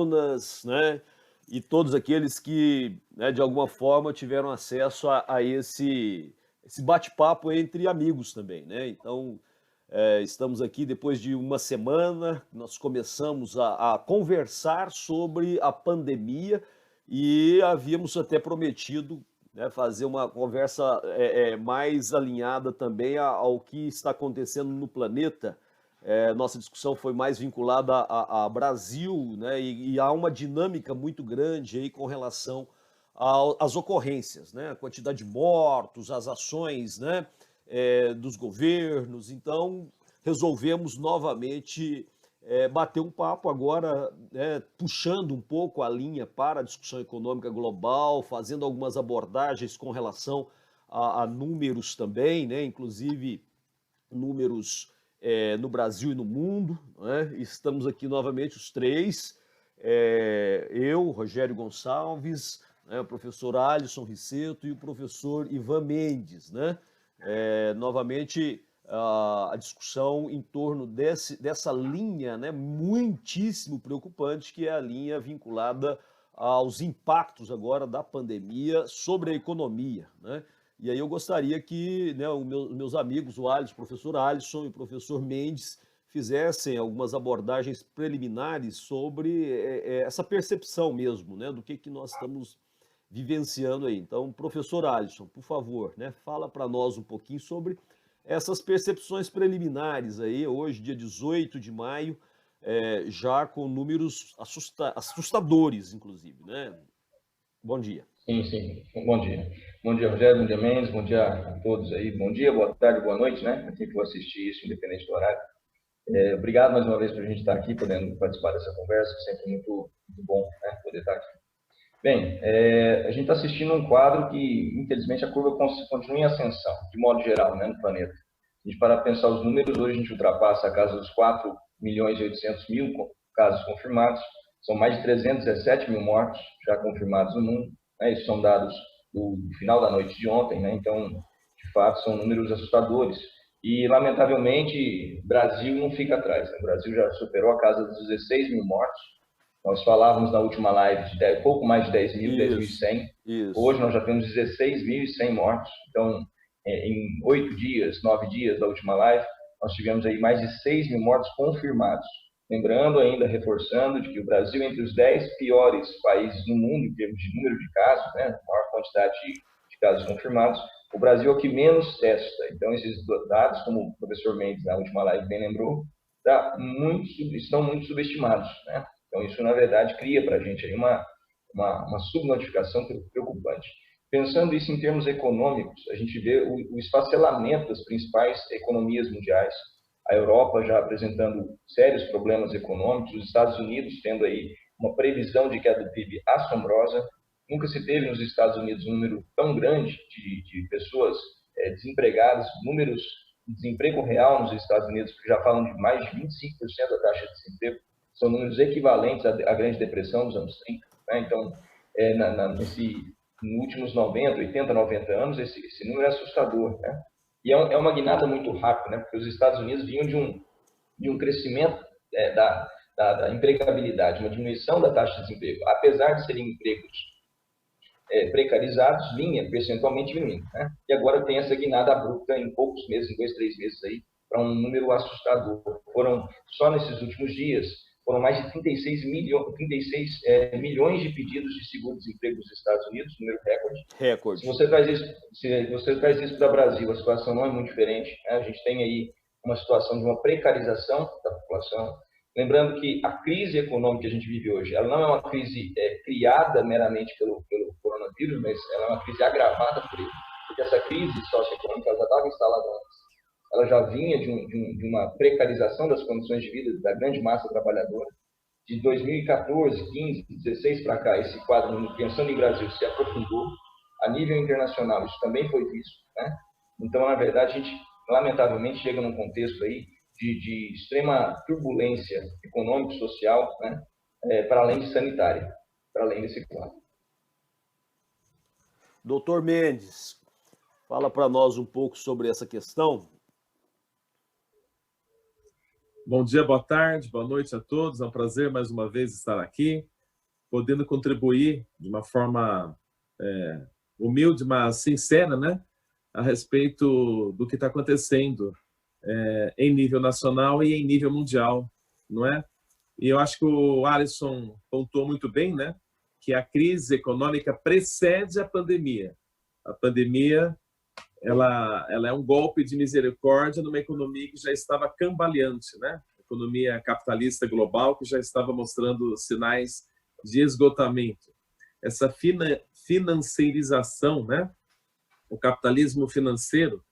Jonas, né? E todos aqueles que, né, de alguma forma tiveram acesso a esse bate-papo entre amigos também, né? Então, estamos aqui depois de uma semana, nós começamos a conversar sobre a pandemia e havíamos até prometido, né, fazer uma conversa mais alinhada também ao que está acontecendo no planeta. Nossa discussão foi mais vinculada a Brasil, né, e há uma dinâmica muito grande aí com relação às ocorrências, né, a quantidade de mortos, as ações, né, dos governos. Então, resolvemos novamente bater um papo agora, né, puxando um pouco a linha para a discussão econômica global, fazendo algumas abordagens com relação a números também, né, inclusive números no Brasil e no mundo, né? Estamos aqui novamente os três, eu, Rogério Gonçalves, né, o professor Alisson Riceto e o professor Ivan Mendes, né? Novamente a discussão em torno dessa linha, né, muitíssimo preocupante, que é a linha vinculada aos impactos agora da pandemia sobre a economia, né? E aí eu gostaria que, né, os meus amigos, o professor Alisson e o professor Mendes, fizessem algumas abordagens preliminares sobre essa percepção mesmo, né, do que nós estamos vivenciando aí. Então, professor Alisson, por favor, né, fala para nós um pouquinho sobre essas percepções preliminares aí, hoje, dia 18 de maio, já com números assustadores, inclusive, né? Bom dia. Sim, sim. Bom dia. Bom dia, Rogério. Bom dia, Mendes. Bom dia a todos aí. Bom dia, boa tarde, boa noite, né? Aqui que vou assistir isso, independente do horário. Obrigado mais uma vez por a gente estar aqui, podendo participar dessa conversa. Sempre muito, muito bom, né, poder estar aqui. Bem, a gente está assistindo um quadro que, infelizmente, a curva continua em ascensão, de modo geral, né, no planeta. A gente para pensar os números, hoje a gente ultrapassa a casa dos 4.800.000 casos confirmados. São mais de 317 mil mortos já confirmados no mundo. Né? Isso são dados do final da noite de ontem, né? Então, de fato, são números assustadores. E, lamentavelmente, o Brasil não fica atrás, né? O Brasil já superou a casa dos 16 mil mortos. Nós falávamos na última live de pouco mais de 10 mil, 10.100. Hoje nós já temos 16.100 mortos. Então, em 8 dias, 9 dias da última live, nós tivemos aí mais de 6 mil mortos confirmados. Lembrando ainda, reforçando, de que o Brasil é entre os 10 piores países no mundo em termos de número de casos, né, maior quantidade de casos confirmados. O Brasil é o que menos testa. Então, esses dados, como o professor Mendes na última live bem lembrou, estão muito subestimados, né? Então, isso, na verdade, cria para a gente aí uma subnotificação preocupante. Pensando isso em termos econômicos, a gente vê o esfacelamento das principais economias mundiais. A Europa já apresentando sérios problemas econômicos, os Estados Unidos tendo aí uma previsão de queda do PIB assombrosa. Nunca se teve nos Estados Unidos um número tão grande de pessoas desempregadas, números de desemprego real nos Estados Unidos, que já falam de mais de 25% da taxa de desemprego, são números equivalentes à Grande Depressão dos anos 30. Né? Então, nos últimos 90, 80, 90 anos, esse número é assustador. Né? E é uma guinada muito rápida, né? Porque os Estados Unidos vinham de um crescimento da empregabilidade, uma diminuição da taxa de desemprego. Apesar de serem empregos precarizados, vinha percentualmente diminuindo. Né? E agora tem essa guinada abrupta em poucos meses, em 2, 3 meses aí, para um número assustador. Só nesses últimos dias, foram mais de 36 milhões de pedidos de seguro-desemprego nos Estados Unidos, número recorde. Se você traz isso para o Brasil, a situação não é muito diferente. Né? A gente tem aí uma situação de uma precarização da população. Lembrando que a crise econômica que a gente vive hoje, ela não é uma crise criada meramente pelo coronavírus, mas ela é uma crise agravada por ele. Porque essa crise socioeconômica já estava instalada antes. Ela já vinha de uma precarização das condições de vida da grande massa trabalhadora. De 2014, 15, 16 para cá, esse quadro, pensando em Brasil, se aprofundou. A nível internacional, isso também foi visto. Né? Então, na verdade, a gente, lamentavelmente, chega num contexto aí de extrema turbulência econômica e social, né? Para além de sanitária, para além desse quadro. Doutor Mendes, fala para nós um pouco sobre essa questão. Bom dia, boa tarde, boa noite a todos. É um prazer mais uma vez estar aqui. podendo contribuir de uma forma humilde, mas sincera, né, a respeito do que está acontecendo em nível nacional e em nível mundial, não é? E eu acho que o Alisson pontuou muito bem, né, que a crise econômica precede a pandemia. A pandemia ela é um golpe de misericórdia numa economia que já estava cambaleante, né? Economia capitalista global que já estava mostrando sinais de esgotamento. Essa financiarização, né? O capitalismo financeiro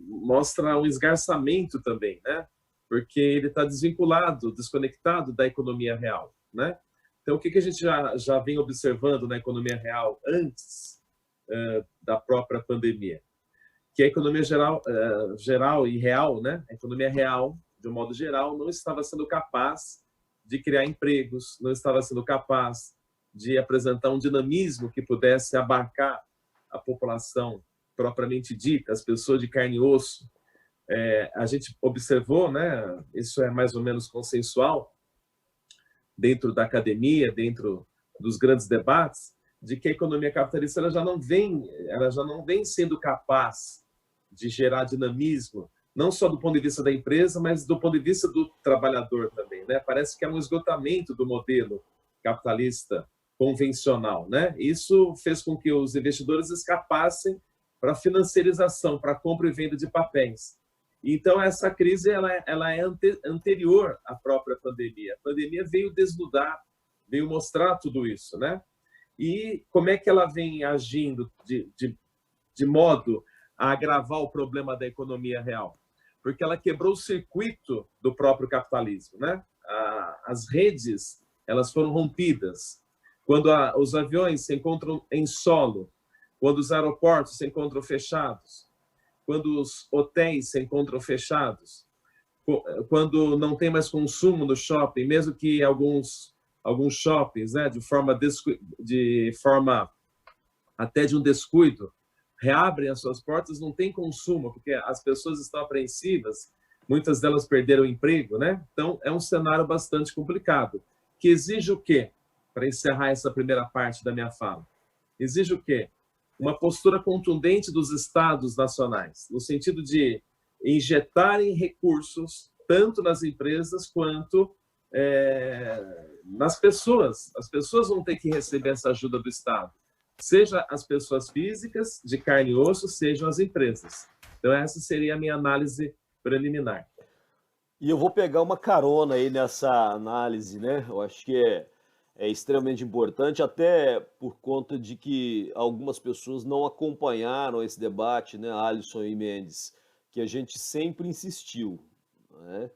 mostra um esgarçamento também, né? Porque ele está desvinculado, desconectado da economia real, né? Então, o que a gente já vem observando na economia real antes da própria pandemia? Que a economia geral e real, né? A economia real, de um modo geral, não estava sendo capaz de criar empregos, não estava sendo capaz de apresentar um dinamismo que pudesse abarcar a população propriamente dita, as pessoas de carne e osso. A gente observou, né? Isso é mais ou menos consensual dentro da academia, dentro dos grandes debates, de que a economia capitalista ela já não vem sendo capaz de gerar dinamismo, não só do ponto de vista da empresa, mas do ponto de vista do trabalhador também, né? Parece que é um esgotamento do modelo capitalista convencional, né? Isso fez com que os investidores escapassem para a financiarização, para a compra e venda de papéis. Então, essa crise ela é anterior à própria pandemia. A pandemia veio desnudar, veio mostrar tudo isso, né? E como é que ela vem agindo de modo a agravar o problema da economia real? Porque ela quebrou o circuito do próprio capitalismo, né? As redes elas foram rompidas. Quando os aviões se encontram em solo, quando os aeroportos se encontram fechados, quando os hotéis se encontram fechados, quando não tem mais consumo no shopping, mesmo que alguns shoppings, né, de forma até de um descuido, reabrem as suas portas, não tem consumo, porque as pessoas estão apreensivas, muitas delas perderam o emprego, né? Então, é um cenário bastante complicado, que exige o quê? Para encerrar essa primeira parte da minha fala. Exige o quê? Uma postura contundente dos estados nacionais, no sentido de injetarem recursos, tanto nas empresas quanto nas pessoas. As pessoas vão ter que receber essa ajuda do Estado, seja as pessoas físicas, de carne e osso, sejam as empresas. Então, essa seria a minha análise preliminar. E eu vou pegar uma carona aí nessa análise, né? Eu acho que é extremamente importante, até por conta de que algumas pessoas não acompanharam esse debate, né, Alisson e Mendes, que a gente sempre insistiu, né?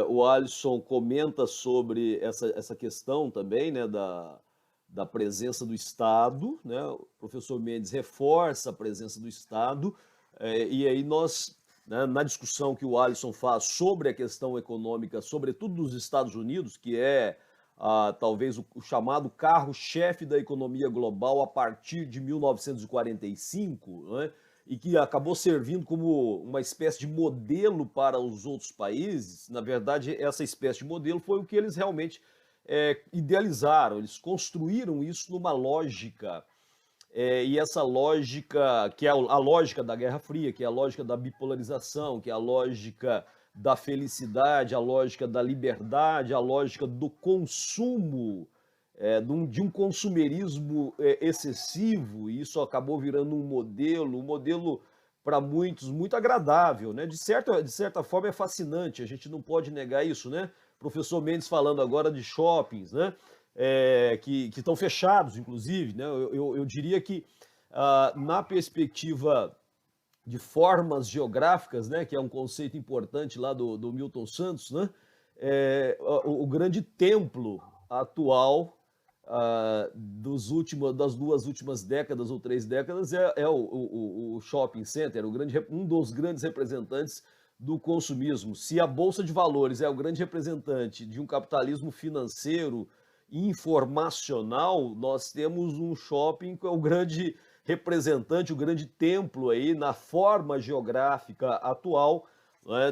O Alisson comenta sobre essa questão também, né, da presença do Estado, né? O professor Mendes reforça a presença do Estado, e aí nós, né, na discussão que o Alisson faz sobre a questão econômica, sobretudo dos Estados Unidos, que é talvez o chamado carro-chefe da economia global a partir de 1945, né? E que acabou servindo como uma espécie de modelo para os outros países. Na verdade, essa espécie de modelo foi o que eles realmente idealizaram, eles construíram isso numa lógica, e essa lógica, que é a lógica da Guerra Fria, que é a lógica da bipolarização, que é a lógica da felicidade, a lógica da liberdade, a lógica do consumo, de um consumerismo excessivo, e isso acabou virando um modelo para muitos muito agradável, né? De certa forma é fascinante, a gente não pode negar isso, né? Professor Mendes falando agora de shoppings, né? Que estão fechados, inclusive, né? Eu diria que na perspectiva de formas geográficas, né, que é um conceito importante lá do Milton Santos, né, o grande templo atual das 2 últimas décadas ou 3 décadas é o shopping center, um dos grandes representantes do consumismo. Se a Bolsa de Valores é o grande representante de um capitalismo financeiro e informacional, nós temos um shopping que é o grande representante, o grande templo aí na forma geográfica atual, né,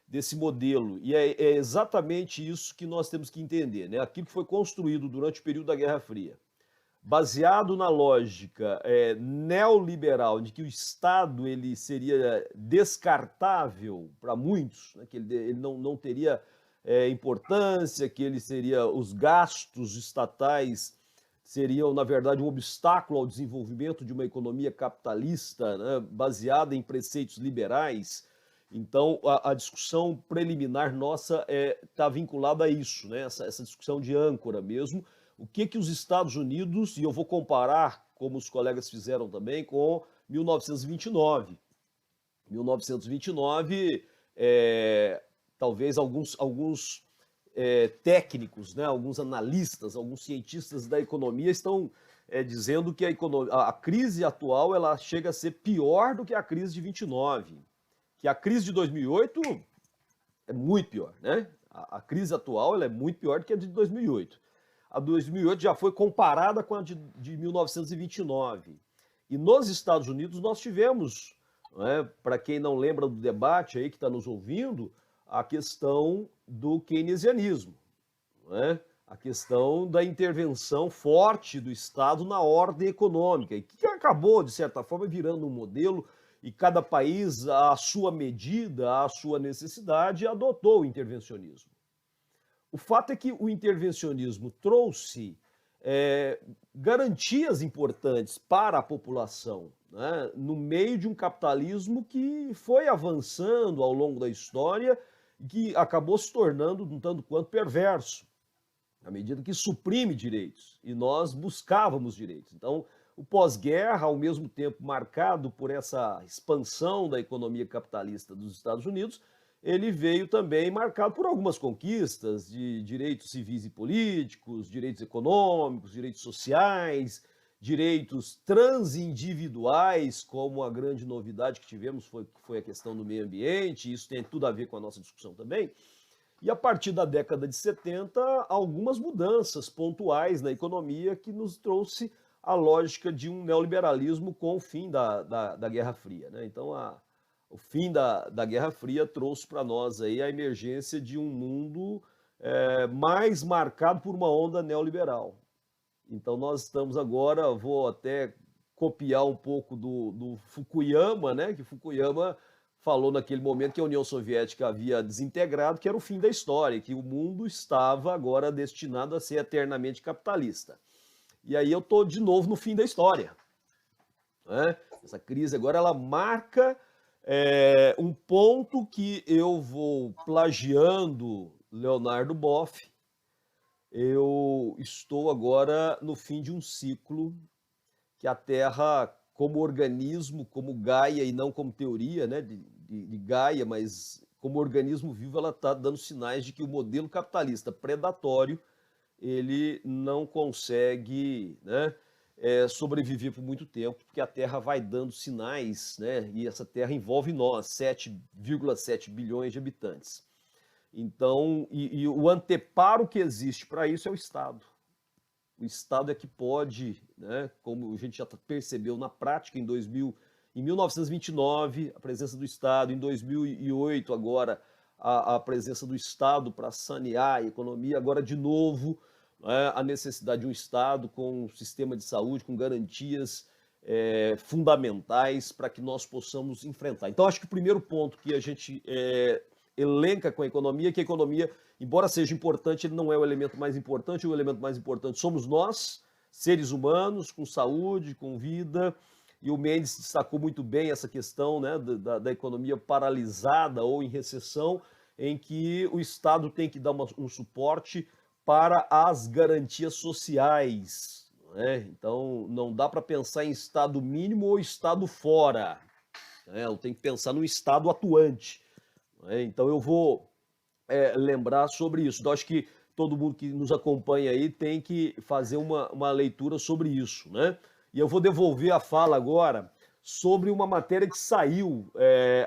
desse modelo. E é exatamente isso que nós temos que entender, né? Aquilo que foi construído durante o período da Guerra Fria, baseado na lógica neoliberal, de que o Estado ele seria descartável para muitos, né? Que ele não teria importância, que ele seria, os gastos estatais seriam, na verdade, um obstáculo ao desenvolvimento de uma economia capitalista, né, baseada em preceitos liberais. Então, a discussão preliminar nossa está vinculada a isso, né, essa discussão de âncora mesmo. O que os Estados Unidos, e eu vou comparar, como os colegas fizeram também, com 1929. 1929, talvez alguns técnicos, né, alguns analistas, alguns cientistas da economia estão dizendo que a crise atual ela chega a ser pior do que a crise de 29, que a crise de 2008 é muito pior, né? A crise atual ela é muito pior do que a de 2008. A 2008 já foi comparada com a de 1929. E nos Estados Unidos nós tivemos, né, para quem não lembra do debate aí que está nos ouvindo, a questão do keynesianismo, né? A questão da intervenção forte do Estado na ordem econômica, e que acabou, de certa forma, virando um modelo, e cada país, à sua medida, à sua necessidade, adotou o intervencionismo. O fato é que o intervencionismo trouxe garantias importantes para a população, né, no meio de um capitalismo que foi avançando ao longo da história, que acabou se tornando um tanto quanto perverso, à medida que suprime direitos, e nós buscávamos direitos. Então, o pós-guerra, ao mesmo tempo marcado por essa expansão da economia capitalista dos Estados Unidos, ele veio também marcado por algumas conquistas de direitos civis e políticos, direitos econômicos, direitos sociais, direitos transindividuais, como a grande novidade que tivemos foi a questão do meio ambiente, isso tem tudo a ver com a nossa discussão também. E a partir da década de 70, algumas mudanças pontuais na economia que nos trouxe a lógica de um neoliberalismo com o fim da Guerra Fria, né? Então, o fim da Guerra Fria trouxe para nós aí a emergência de um mundo mais marcado por uma onda neoliberal. Então nós estamos agora, vou até copiar um pouco do Fukuyama, né? Que Fukuyama falou naquele momento que a União Soviética havia desintegrado, que era o fim da história, que o mundo estava agora destinado a ser eternamente capitalista. E aí eu estou de novo no fim da história, né? Essa crise agora ela marca um ponto que eu vou plagiando Leonardo Boff. Eu estou agora no fim de um ciclo que a Terra, como organismo, como Gaia e não como teoria, né, de Gaia, mas como organismo vivo, ela está dando sinais de que o modelo capitalista predatório ele não consegue, né, sobreviver por muito tempo, porque a Terra vai dando sinais, né, e essa Terra envolve nós, 7,7 bilhões de habitantes. Então, e o anteparo que existe para isso é o Estado. O Estado é que pode, né, como a gente já percebeu na prática em 1929, a presença do Estado, em 2008 agora a presença do Estado para sanear a economia, agora de novo, né, a necessidade de um Estado com um sistema de saúde, com garantias fundamentais para que nós possamos enfrentar. Então, acho que o primeiro ponto que a gente elenca com a economia, que a economia, embora seja importante, ele não é o elemento mais importante, o elemento mais importante somos nós, seres humanos, com saúde, com vida, e o Mendes destacou muito bem essa questão, né, da economia paralisada ou em recessão, em que o Estado tem que dar um suporte para as garantias sociais, né? Então, não dá para pensar em Estado mínimo ou Estado fora, né? Eu tenho que pensar no Estado atuante. Então eu vou lembrar sobre isso. Então, acho que todo mundo que nos acompanha aí tem que fazer uma leitura sobre isso, né? E eu vou devolver a fala agora sobre uma matéria que saiu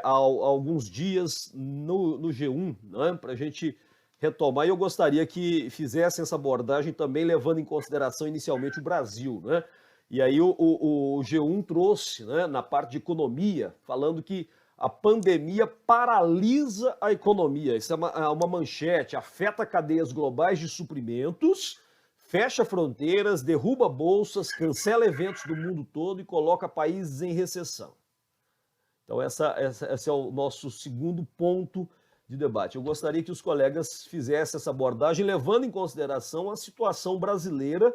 há alguns dias no G1, né? Para a gente retomar. E eu gostaria que fizesse essa abordagem também levando em consideração inicialmente o Brasil, né? E aí o G1 trouxe, né, na parte de economia, falando que a pandemia paralisa a economia. Isso é uma manchete, afeta cadeias globais de suprimentos, fecha fronteiras, derruba bolsas, cancela eventos do mundo todo e coloca países em recessão. Então, esse é o nosso segundo ponto de debate. Eu gostaria que os colegas fizessem essa abordagem, levando em consideração a situação brasileira,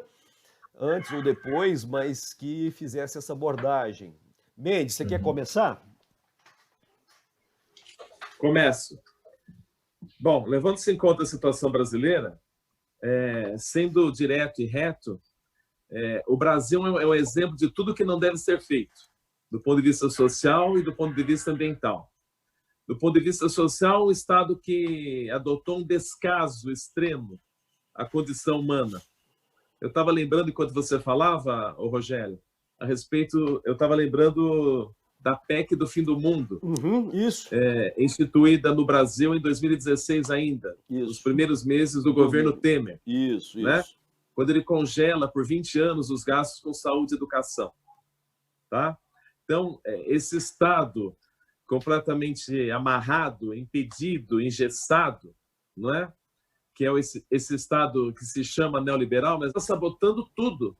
antes ou depois, mas que fizesse essa abordagem. Mendes, você quer começar? Começo. Bom, levando-se em conta a situação brasileira, sendo direto e reto, o Brasil é um exemplo de tudo que não deve ser feito, do ponto de vista social e do ponto de vista ambiental. Do ponto de vista social, um Estado que adotou um descaso extremo à condição humana. Eu estava lembrando, enquanto você falava, Rogério, a respeito, eu estava lembrando da PEC do fim do mundo, Isso. Instituída no Brasil em 2016 ainda, nos primeiros meses do governo Temer. Isso. Né? Quando ele congela por 20 anos os gastos com saúde e educação. Tá? Então, esse Estado completamente amarrado, impedido, engessado, não é? Que é esse Estado que se chama neoliberal, mas está sabotando tudo.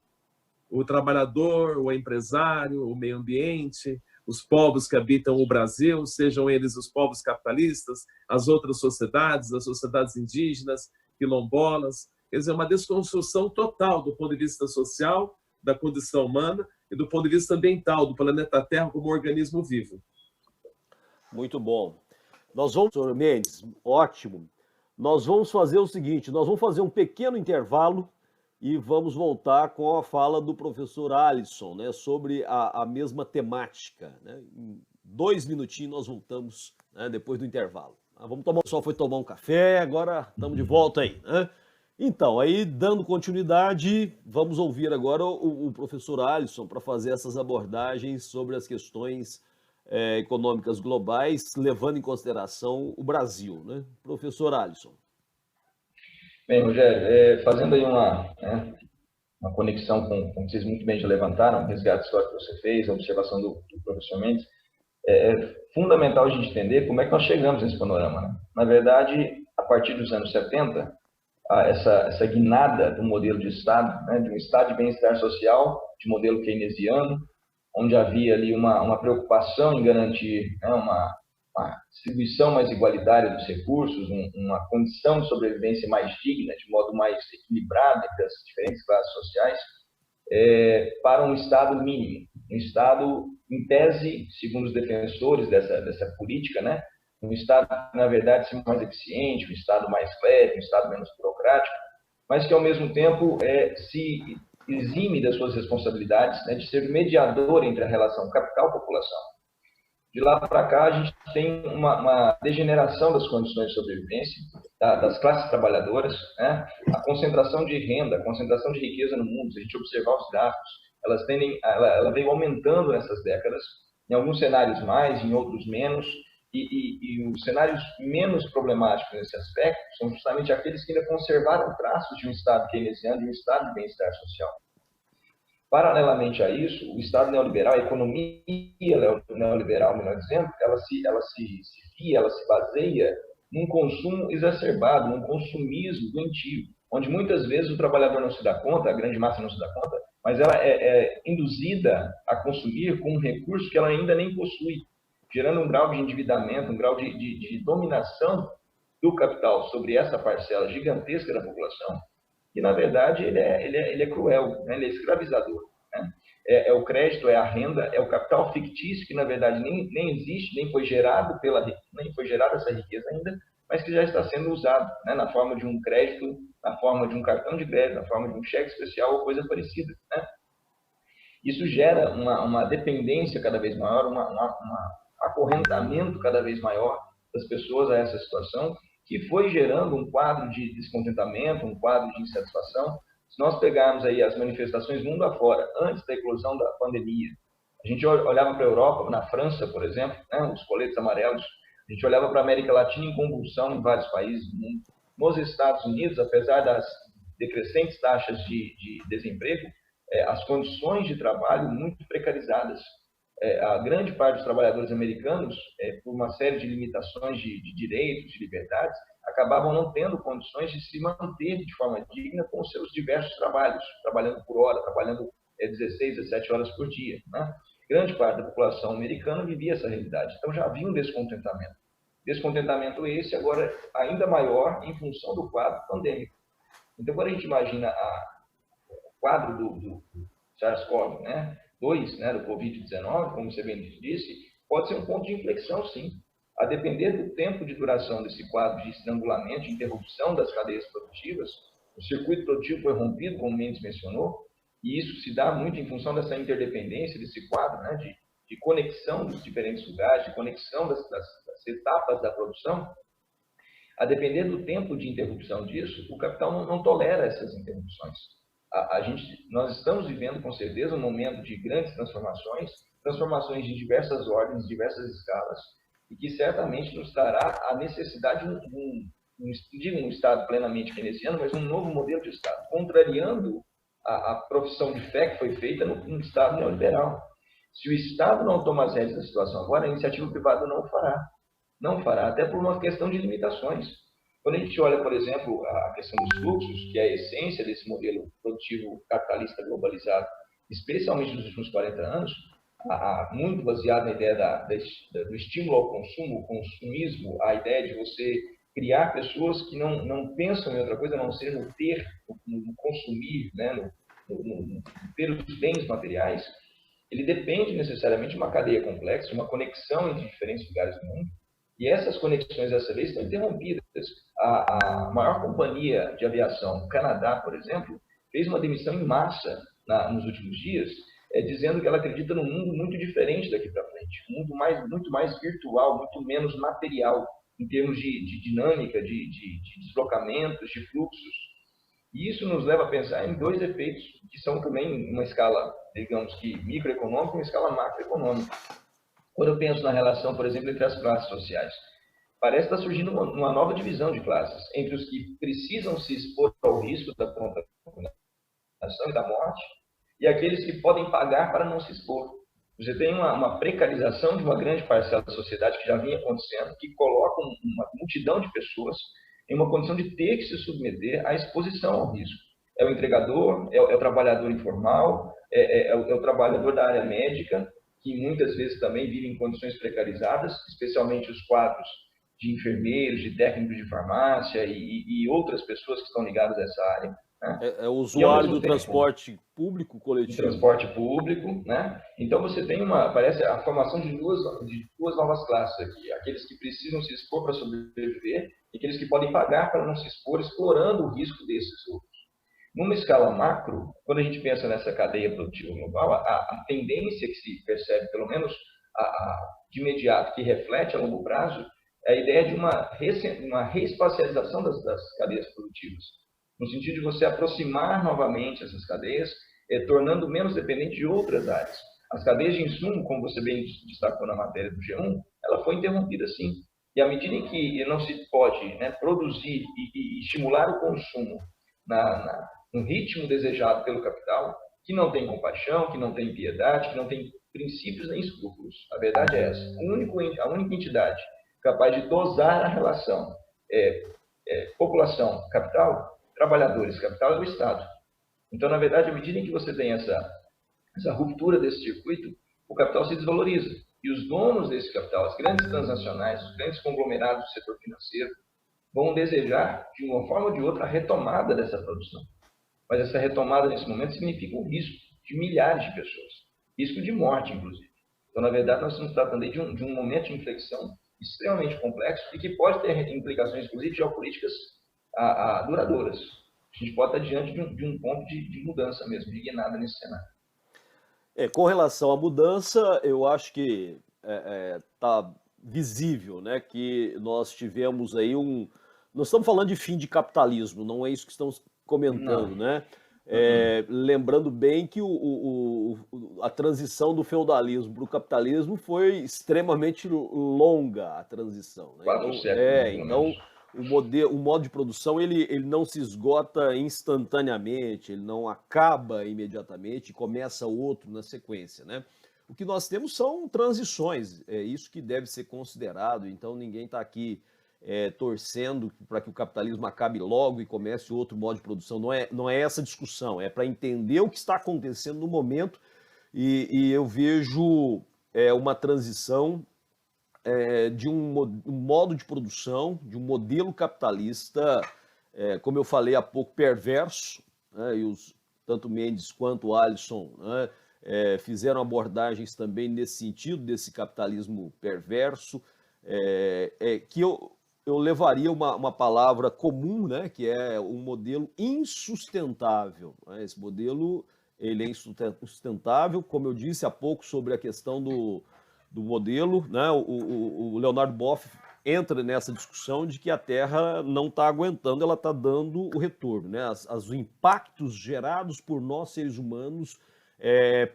O trabalhador, o empresário, o meio ambiente, os povos que habitam o Brasil, sejam eles os povos capitalistas, as outras sociedades, as sociedades indígenas, quilombolas. Quer dizer, uma desconstrução total do ponto de vista social, da condição humana e do ponto de vista ambiental, do planeta Terra como organismo vivo. Muito bom. Nós vamos, senhor Mendes, ótimo. Nós vamos fazer o seguinte, nós vamos fazer um pequeno intervalo e vamos voltar com a fala do professor Alisson, né, sobre a mesma temática. Né? Em 2 minutinhos nós voltamos, né, depois do intervalo. Vamos tomar, só foi tomar um café, agora estamos de volta aí. Né? Então, aí dando continuidade, vamos ouvir agora o professor Alisson para fazer essas abordagens sobre as questões econômicas globais, levando em consideração o Brasil. Né? Professor Alisson. Bem, Rogério, fazendo aí uma conexão com o que vocês muito bem já levantaram, o resgate histórico que você fez, a observação do professor Mendes, é fundamental a gente entender como é que nós chegamos nesse panorama. Né? Na verdade, a partir dos anos 70, essa guinada do modelo de Estado, né, de um Estado de bem-estar social, de modelo keynesiano, onde havia ali uma preocupação em garantir, né, uma distribuição mais igualitária dos recursos, uma condição de sobrevivência mais digna, de modo mais equilibrado entre as diferentes classes sociais, para um Estado mínimo. Um Estado, em tese, segundo os defensores dessa política, né, um Estado que, na verdade, seja mais eficiente, um Estado mais leve, um Estado menos burocrático, mas que, ao mesmo tempo, se exime das suas responsabilidades, né, de ser mediador entre a relação capital-população. De lá para cá, a gente tem uma degeneração das condições de sobrevivência das classes trabalhadoras, né? A concentração de renda, a concentração de riqueza no mundo, se a gente observar os gráficos, ela veio aumentando nessas décadas, em alguns cenários mais, em outros menos, e os cenários menos problemáticos nesse aspecto são justamente aqueles que ainda conservaram traços de um Estado keynesiano, de um Estado de bem-estar social. Paralelamente a isso, o Estado neoliberal, a economia neoliberal, melhor dizendo, ela se baseia num consumo exacerbado, num consumismo doentio, onde muitas vezes o trabalhador não se dá conta, a grande massa não se dá conta, mas ela é induzida a consumir com um recurso que ela ainda nem possui, gerando um grau de endividamento, um grau de dominação do capital sobre essa parcela gigantesca da população, que, na verdade, ele é cruel, né? Ele é escravizador. Né? O crédito, é a renda, é o capital fictício, que, na verdade, nem existe, nem foi gerada essa riqueza ainda, mas que já está sendo usado, né? Na forma de um crédito, na forma de um cartão de crédito, na forma de um cheque especial ou coisa parecida. Né? Isso gera uma dependência cada vez maior, um acorrentamento cada vez maior das pessoas a essa situação, que foi gerando um quadro de descontentamento, um quadro de insatisfação. Se nós pegarmos aí as manifestações mundo afora, antes da eclosão da pandemia, a gente olhava para a Europa, na França, por exemplo, né, os coletes amarelos, a gente olhava para a América Latina em convulsão em vários países do mundo. Nos Estados Unidos, apesar das decrescentes taxas de desemprego, as condições de trabalho muito precarizadas. a grande parte dos trabalhadores americanos, por uma série de limitações de direitos, de liberdades, acabavam não tendo condições de se manter de forma digna com os seus diversos trabalhos, trabalhando por hora, trabalhando 16, 17 horas por dia, né? Grande parte da população americana vivia essa realidade. Então já havia um descontentamento. Descontentamento esse agora ainda maior em função do quadro pandêmico. Então, quando a gente imagina o quadro do SARS-CoV, né, 2, né, do Covid-19, como você bem disse, pode ser um ponto de inflexão, sim. A depender do tempo de duração desse quadro de estrangulamento, de interrupção das cadeias produtivas, o circuito produtivo foi rompido, como o Mendes mencionou, e isso se dá muito em função dessa interdependência desse quadro, né, de conexão dos diferentes lugares, de conexão das etapas da produção. A depender do tempo de interrupção disso, o capital não tolera essas interrupções. Nós estamos vivendo, com certeza, um momento de grandes transformações, transformações de diversas ordens, de diversas escalas, e que certamente nos dará a necessidade de um Estado plenamente keynesiano, mas um novo modelo de Estado, contrariando a profissão de fé que foi feita no Estado neoliberal. Se o Estado não toma as rédeas da situação agora, a iniciativa privada não o fará. Não fará, até por uma questão de limitações. Quando a gente olha, por exemplo, a questão dos fluxos, que é a essência desse modelo produtivo capitalista globalizado, especialmente nos últimos 40 anos, muito baseado na ideia do estímulo ao consumo, o consumismo, a ideia de você criar pessoas que não pensam em outra coisa a não ser no ter, no consumir, né, no ter os bens materiais, ele depende necessariamente de uma cadeia complexa, de uma conexão entre diferentes lugares do mundo. E essas conexões dessa vez estão interrompidas. A maior companhia de aviação, o Canadá, por exemplo, fez uma demissão em massa nos últimos dias, dizendo que ela acredita num mundo muito diferente daqui para frente. Um mundo muito mais virtual, muito menos material, em termos de dinâmica, de deslocamentos, de fluxos. E isso nos leva a pensar em dois efeitos que são também uma escala, digamos que microeconômica e uma escala macroeconômica. Quando eu penso na relação, por exemplo, entre as classes sociais, parece estar surgindo uma nova divisão de classes, entre os que precisam se expor ao risco da contaminação e da morte, e aqueles que podem pagar para não se expor. Você tem uma precarização de uma grande parcela da sociedade que já vinha acontecendo, que coloca uma multidão de pessoas em uma condição de ter que se submeter à exposição ao risco. É o entregador, é o trabalhador informal, é o trabalhador da área médica, que muitas vezes também vive em condições precarizadas, especialmente os quadros de enfermeiros, de técnicos de farmácia e outras pessoas que estão ligadas a essa área. Né? É o usuário do transporte público coletivo. Transporte público, né? Então você tem parece a formação de duas novas classes aqui. Aqueles que precisam se expor para sobreviver e aqueles que podem pagar para não se expor, explorando o risco desses outros. Numa escala macro, quando a gente pensa nessa cadeia produtiva global, a tendência que se percebe, pelo menos de imediato, que reflete a longo prazo, é a ideia de uma reespacialização das cadeias produtivas, no sentido de você aproximar novamente essas cadeias, tornando menos dependente de outras áreas. As cadeias de insumo, como você bem destacou na matéria do G1, ela foi interrompida sim. E à medida em que não se pode, né, produzir e estimular o consumo no ritmo desejado pelo capital, que não tem compaixão, que não tem piedade, que não tem princípios nem escrúpulos. A verdade é essa. A única entidade capaz de dosar a relação população-capital, trabalhadores-capital é o Estado. Então, na verdade, à medida em que você tem essa ruptura desse circuito, o capital se desvaloriza. E os donos desse capital, as grandes transnacionais, os grandes conglomerados do setor financeiro, vão desejar, de uma forma ou de outra, a retomada dessa produção. Mas essa retomada, nesse momento, significa um risco de milhares de pessoas. Risco de morte, inclusive. Então, na verdade, nós estamos tratando aí de um momento de inflexão extremamente complexo e que pode ter implicações, inclusive, geopolíticas duradouras. A gente pode estar diante de um ponto de mudança mesmo, de guinada nesse cenário. Com relação à mudança, eu acho que está visível, né, que nós tivemos aí nós estamos falando de fim de capitalismo, não é isso que estamos comentando, né? Lembrando bem que a transição do feudalismo para o capitalismo foi extremamente longa, a transição. Né? 4 séculos. Então o modo de produção ele não se esgota instantaneamente, ele não acaba imediatamente e começa outro na sequência, né? O que nós temos são transições, é isso que deve ser considerado. Então, ninguém está aqui torcendo para que o capitalismo acabe logo e comece outro modo de produção. Não é essa discussão, é para entender o que está acontecendo no momento. E eu vejo uma transição de um modo de produção, de um modelo capitalista, como eu falei há pouco, perverso, né? E tanto Mendes quanto Alisson, né, fizeram abordagens também nesse sentido, desse capitalismo perverso, que eu levaria uma palavra comum, né, que é um modelo insustentável. Né? Esse modelo ele é insustentável, como eu disse há pouco sobre a questão do modelo, né? O Leonardo Boff entra nessa discussão de que a Terra não está aguentando, ela está dando o retorno, né? Os impactos gerados por nós, seres humanos,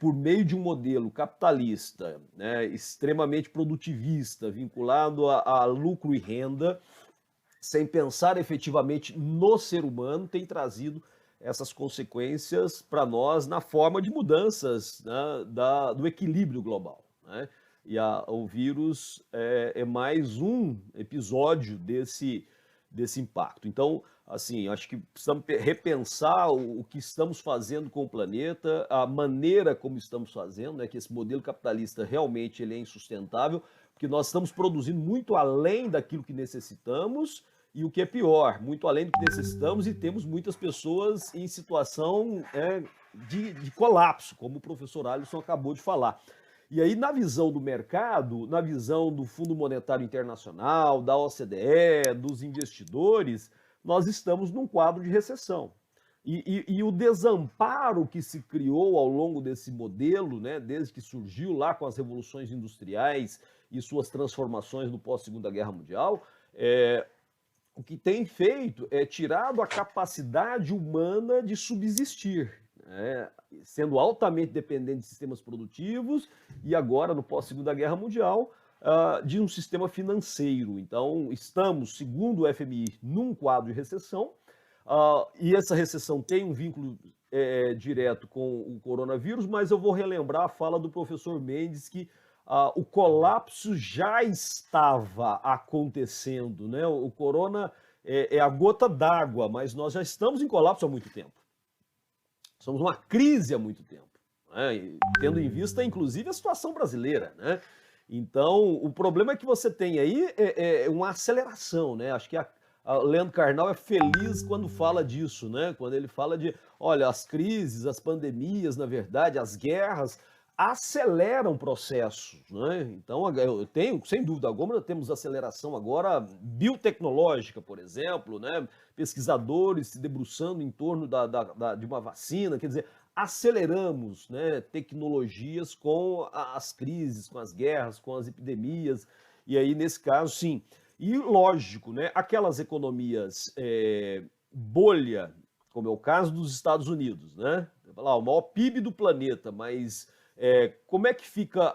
por meio de um modelo capitalista, né, extremamente produtivista, vinculado a lucro e renda, sem pensar efetivamente no ser humano, tem trazido essas consequências para nós na forma de mudanças, né, do equilíbrio global. Né? E o vírus é mais um episódio desse impacto. Então, assim, acho que precisamos repensar o que estamos fazendo com o planeta, a maneira como estamos fazendo, né, que esse modelo capitalista realmente ele é insustentável, porque nós estamos produzindo muito além daquilo que necessitamos e o que é pior, muito além do que necessitamos, e temos muitas pessoas em situação de colapso, como o professor Alisson acabou de falar. E aí, na visão do mercado, na visão do Fundo Monetário Internacional, da OCDE, dos investidores, nós estamos num quadro de recessão. E o desamparo que se criou ao longo desse modelo, né, desde que surgiu lá com as revoluções industriais e suas transformações no pós-Segunda Guerra Mundial, o que tem feito é tirado a capacidade humana de subsistir, né, sendo altamente dependente de sistemas produtivos e agora, no pós-Segunda Guerra Mundial, de um sistema financeiro. Então, estamos, segundo o FMI, num quadro de recessão, e essa recessão tem um vínculo direto com o coronavírus, mas eu vou relembrar a fala do professor Mendes que o colapso já estava acontecendo, né? O corona é a gota d'água, mas nós já estamos em colapso há muito tempo. Somos uma crise há muito tempo, né? Tendo em vista, inclusive, a situação brasileira, né? Então, o problema é que você tem aí uma aceleração, né? Acho que a Leandro Carnal é feliz quando fala disso, né? Quando ele fala de, olha, as crises, as pandemias, na verdade, as guerras aceleram processos, né? Então, eu tenho, sem dúvida alguma, nós temos aceleração agora biotecnológica, por exemplo, né? Pesquisadores se debruçando em torno de uma vacina, quer dizer, aceleramos, né, tecnologias com as crises, com as guerras, com as epidemias, e aí, nesse caso, sim. E, lógico, né, aquelas economias bolha, como é o caso dos Estados Unidos, né? O maior PIB do planeta, mas como é que fica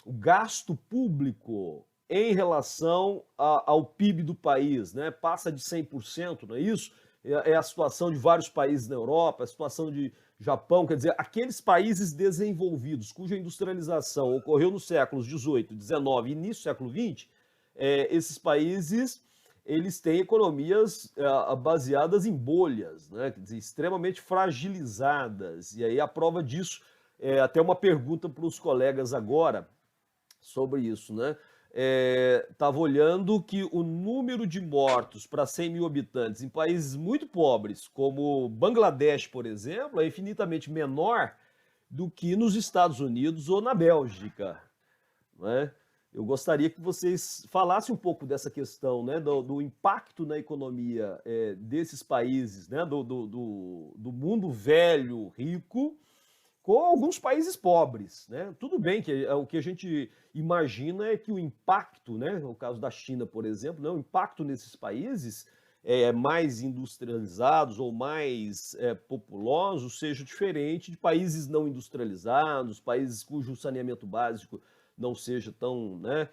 o gasto público em relação ao PIB do país, né? Passa de 100%, não é isso? É a situação de vários países na Europa, a situação de Japão, quer dizer, aqueles países desenvolvidos, cuja industrialização ocorreu nos séculos XVIII, XIX e início do século XX, esses países eles têm economias baseadas em bolhas, né? Quer dizer, extremamente fragilizadas. E aí a prova disso, até uma pergunta para os colegas agora sobre isso, né? Estava olhando que o número de mortos para 100 mil habitantes em países muito pobres, como Bangladesh, por exemplo, é infinitamente menor do que nos Estados Unidos ou na Bélgica, né? Eu gostaria que vocês falassem um pouco dessa questão, né, do impacto na economia desses países, né, do mundo velho, rico, com alguns países pobres, né? Tudo bem que o que a gente imagina é que o impacto, né, no caso da China, por exemplo, né, o impacto nesses países mais industrializados ou mais populosos seja diferente de países não industrializados, países cujo saneamento básico não seja tão, né,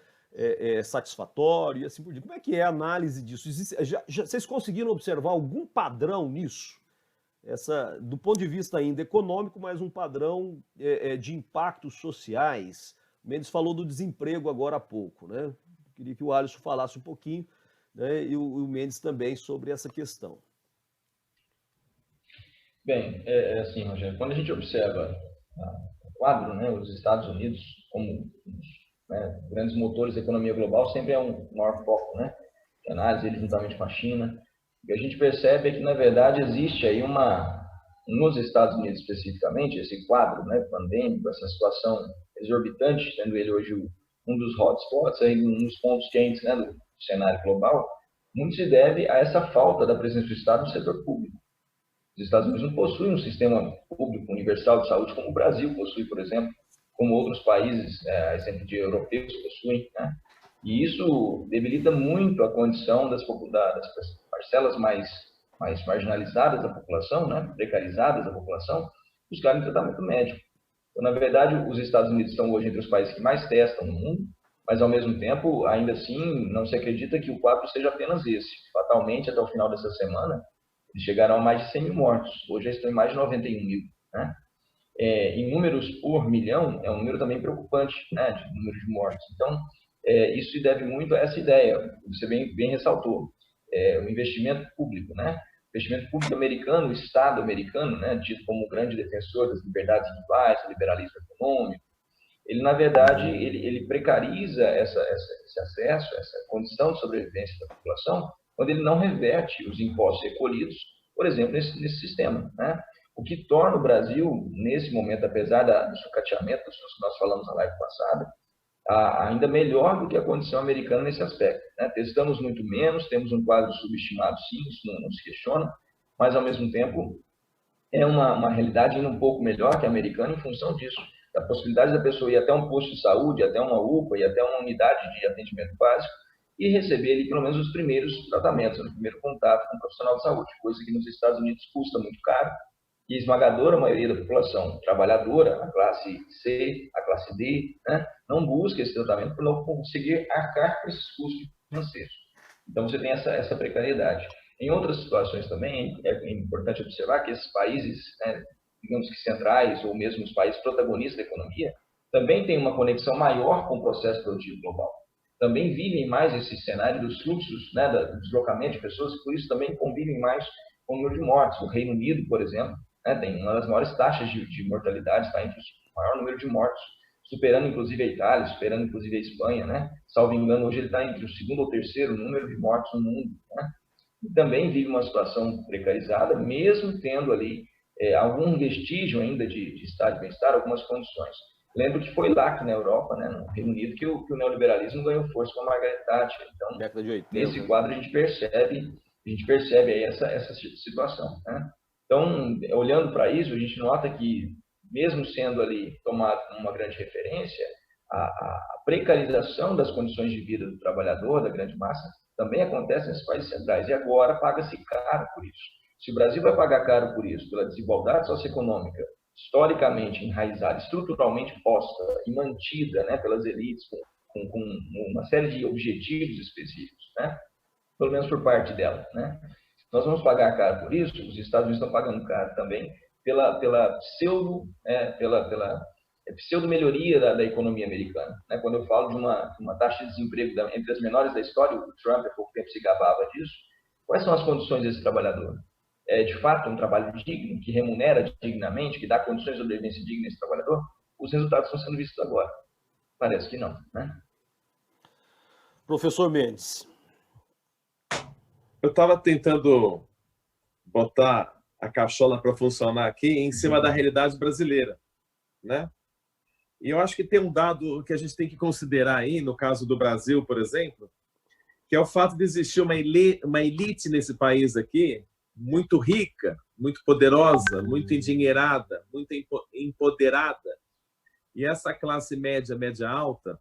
satisfatório e assim por diante. Como é que é a análise disso? Vocês conseguiram observar algum padrão nisso? do ponto de vista ainda econômico, mas um padrão de impactos sociais. O Mendes falou do desemprego agora há pouco, né? Queria que o Alisson falasse um pouquinho, né? E o Mendes também sobre essa questão. Bem, assim, Rogério, quando a gente observa o quadro, né, os Estados Unidos como né, grandes motores da economia global, sempre é um maior foco, né, de análise, ele juntamente com a China. O que a gente percebe é que, na verdade, existe aí nos Estados Unidos especificamente, esse quadro, né, pandêmico, essa situação exorbitante, tendo ele hoje um dos hotspots, aí, um dos pontos quentes, né, do cenário global, muito se deve a essa falta da presença do Estado no setor público. Os Estados Unidos não possuem um sistema público universal de saúde como o Brasil possui, por exemplo, como outros países, exemplo de europeus, possuem, né? E isso debilita muito a condição das parcelas mais marginalizadas da população, né? Precarizadas da população, buscarem tratamento médico. Então, na verdade, os Estados Unidos estão hoje entre os países que mais testam no mundo, mas, ao mesmo tempo, ainda assim, não se acredita que o quadro seja apenas esse. Fatalmente, até o final dessa semana, eles chegaram a mais de 100 mil mortos. Hoje já estão em mais de 91 mil. Né? Em números por milhão, é um número também preocupante, né, de número de mortos. Então, isso se deve muito a essa ideia, que você bem ressaltou, o investimento público. Né? O investimento público americano, o Estado americano, né, tido como grande defensor das liberdades individuais, do liberalismo econômico, ele, na verdade, ele precariza esse acesso, essa condição de sobrevivência da população, quando ele não reverte os impostos recolhidos, por exemplo, nesse sistema. Né? O que torna o Brasil, nesse momento, apesar do sucateamento que nós falamos na live passada, ainda melhor do que a condição americana nesse aspecto. Né? Testamos muito menos, temos um quadro subestimado, sim, isso não se questiona, mas, ao mesmo tempo, é uma realidade ainda um pouco melhor que a americana em função disso. Da possibilidade da pessoa ir até um posto de saúde, até uma UPA, e até uma unidade de atendimento básico, e receber ali pelo menos os primeiros tratamentos, o primeiro contato com um profissional de saúde, coisa que nos Estados Unidos custa muito caro, e a esmagadora maioria da população trabalhadora, a classe C, a classe D, né, não busca esse tratamento por não conseguir arcar com esses custos financeiros. Então, você tem essa precariedade. Em outras situações também, é importante observar que esses países, né, digamos que centrais, ou mesmo os países protagonistas da economia, também têm uma conexão maior com o processo produtivo global. Também vivem mais esse cenário dos fluxos, né, do deslocamento de pessoas, e por isso também convivem mais com o número de mortes. O Reino Unido, por exemplo, né, tem uma das maiores taxas de mortalidade, está entre o maior número de mortos, superando inclusive a Itália, superando inclusive a Espanha. Né? Salvo engano, hoje ele está entre o segundo ou terceiro número de mortos no mundo. Né? E também vive uma situação precarizada, mesmo tendo ali algum vestígio ainda de estado de bem-estar, algumas condições. Lembro que foi lá, que na Europa, né, no Reino Unido, que o neoliberalismo ganhou força com a Margaret Thatcher. Então, nesse quadro, a gente percebe aí essa situação. Né? Então, olhando para isso, a gente nota que, mesmo sendo ali tomado como uma grande referência, a precarização das condições de vida do trabalhador, da grande massa, também acontece nesses países centrais. E agora paga-se caro por isso. Se o Brasil vai pagar caro por isso, pela desigualdade socioeconômica, historicamente enraizada, estruturalmente posta e mantida, né, pelas elites, com uma série de objetivos específicos, né, pelo menos por parte dela. Né. Nós vamos pagar caro por isso, os Estados Unidos estão pagando caro também pela pseudo-melhoria da economia americana. Né. Quando eu falo de uma taxa de desemprego entre as menores da história, o Trump há pouco tempo se gabava disso, quais são as condições desse trabalhador? De fato, um trabalho digno, que remunera dignamente, que dá condições de sobrevivência digna a esse trabalhador? Os resultados estão sendo vistos agora. Parece que não, né? Professor Mendes. Eu estava tentando botar a cachola para funcionar aqui em cima da realidade brasileira, né? E eu acho que tem um dado que a gente tem que considerar aí, no caso do Brasil, por exemplo, que é o fato de existir uma elite nesse país aqui, muito rica, muito poderosa, muito endinheirada, muito empoderada. E essa classe média, média-alta,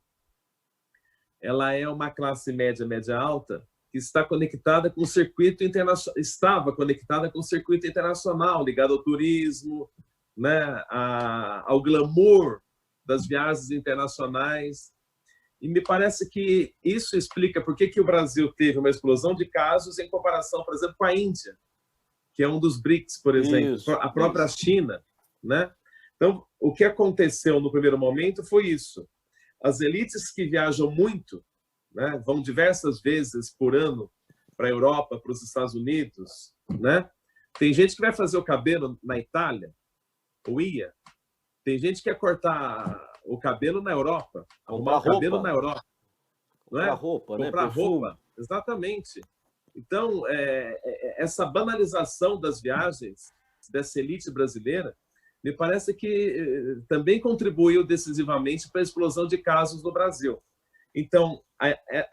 ela é uma classe média, média-alta que está conectada com o circuito internacional, estava conectada com o circuito internacional, ligado ao turismo, né, ao glamour das viagens internacionais. E me parece que isso explica por que o Brasil teve uma explosão de casos em comparação, por exemplo, com a Índia. que é um dos BRICS, por exemplo, Isso, a própria isso. China, né? Então, o que aconteceu no primeiro momento foi isso. As elites que viajam muito, né, vão diversas vezes por ano para a Europa, para os Estados Unidos, né? Tem gente que vai fazer o cabelo na Itália, ou ia. Tem gente que quer cortar o cabelo na Europa, arrumar Comprar o cabelo na roupa, Europa, não comprar é? roupa, né? Comprar roupa, Perfume. exatamente. Então, essa banalização das viagens dessa elite brasileira, me parece que também contribuiu decisivamente para a explosão de casos no Brasil. Então,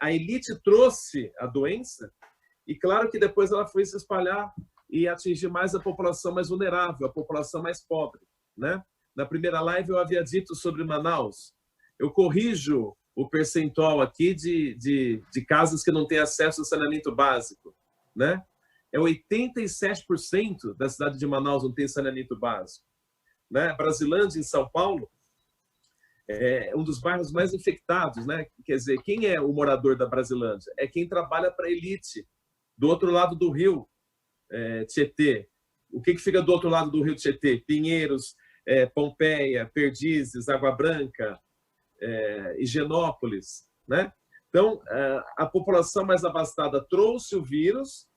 a elite trouxe a doença e, claro, que depois ela foi se espalhar e atingir mais a população mais vulnerável, a população mais pobre, né? Na primeira live eu havia dito sobre Manaus. Eu corrijo o percentual aqui de casas que não têm acesso ao saneamento básico, né? É 87% da cidade de Manaus não tem saneamento básico, né? Brasilândia, em São Paulo, é um dos bairros mais infectados, né? Quer dizer, quem é o morador da Brasilândia? É quem trabalha para a elite, do outro lado do rio Tietê. O que fica do outro lado do rio Tietê? Pinheiros, Pompeia, Perdizes, Água Branca, Higienópolis, né? Então, a população mais abastada trouxe o vírus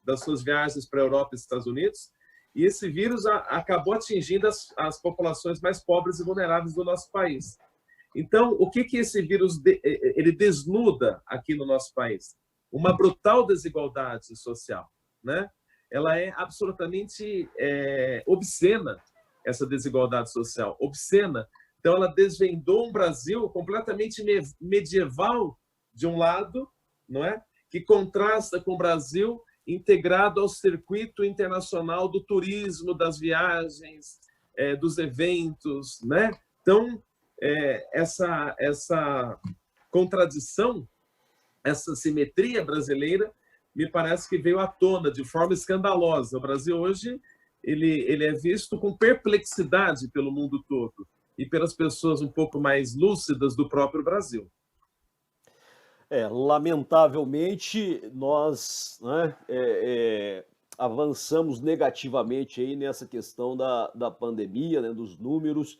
das suas viagens para a Europa e Estados Unidos, e esse vírus acabou atingindo as populações mais pobres e vulneráveis do nosso país. Então, o que esse vírus ele desnuda aqui no nosso país? Uma brutal desigualdade social, né? Ela é absolutamente obscena, essa desigualdade social, obscena. Então, ela desvendou um Brasil completamente medieval, de um lado, não é? Que contrasta com o Brasil integrado ao circuito internacional do turismo, das viagens, dos eventos, né? Então, essa contradição, essa simetria brasileira, me parece que veio à tona de forma escandalosa. O Brasil hoje ele é visto com perplexidade pelo mundo todo e pelas pessoas um pouco mais lúcidas do próprio Brasil. Lamentavelmente, nós, né, avançamos negativamente aí nessa questão da pandemia, né, dos números.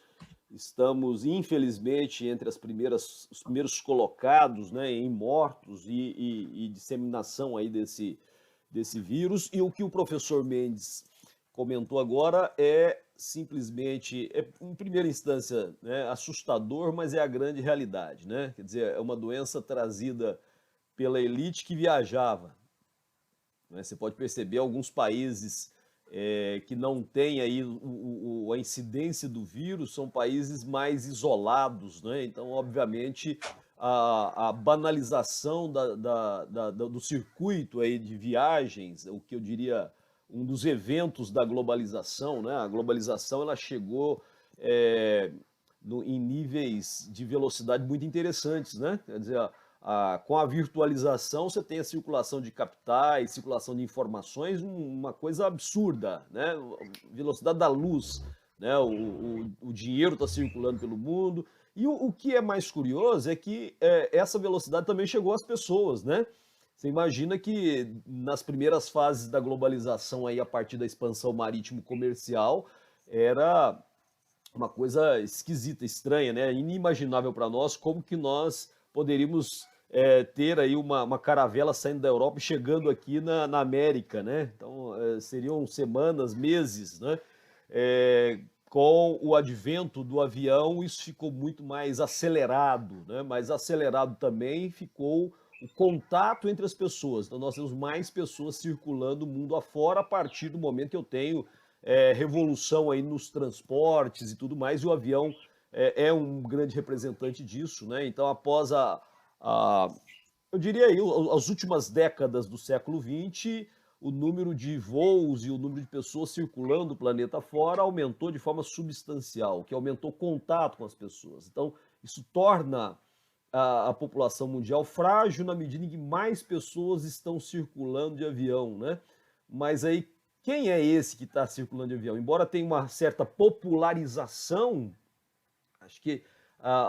Estamos, infelizmente, entre os primeiros colocados, né, em mortos e disseminação aí desse vírus. E o que o professor Mendes comentou agora é simplesmente, em primeira instância, né, assustador, mas é a grande realidade, né? Quer dizer, é uma doença trazida pela elite que viajava, né? Você pode perceber alguns países que não têm aí a incidência do vírus, são países mais isolados, né? Então, obviamente, a banalização do circuito aí de viagens, o que eu diria um dos eventos da globalização, né? A globalização ela chegou em níveis de velocidade muito interessantes, né? Quer dizer, com a virtualização você tem a circulação de capitais, circulação de informações, uma coisa absurda, né? Velocidade da luz, né? O dinheiro está circulando pelo mundo. E o que é mais curioso é que essa velocidade também chegou às pessoas, né? Você imagina que nas primeiras fases da globalização, aí, a partir da expansão marítimo-comercial, era uma coisa esquisita, estranha, né? Inimaginável para nós como que nós poderíamos ter aí uma caravela saindo da Europa e chegando aqui na América, né? Então, seriam semanas, meses, né? Com o advento do avião, isso ficou muito mais acelerado, né? Mas acelerado também ficou o contato entre as pessoas. Então, nós temos mais pessoas circulando o mundo afora a partir do momento que eu tenho revolução aí nos transportes e tudo mais, e o avião é um grande representante disso, né? Então, após eu diria aí, as últimas décadas do século XX, o número de voos e o número de pessoas circulando o planeta fora aumentou de forma substancial, que aumentou o contato com as pessoas. Então, isso torna a população mundial frágil na medida em que mais pessoas estão circulando de avião, né? Mas aí, quem é esse que está circulando de avião? Embora tenha uma certa popularização, acho que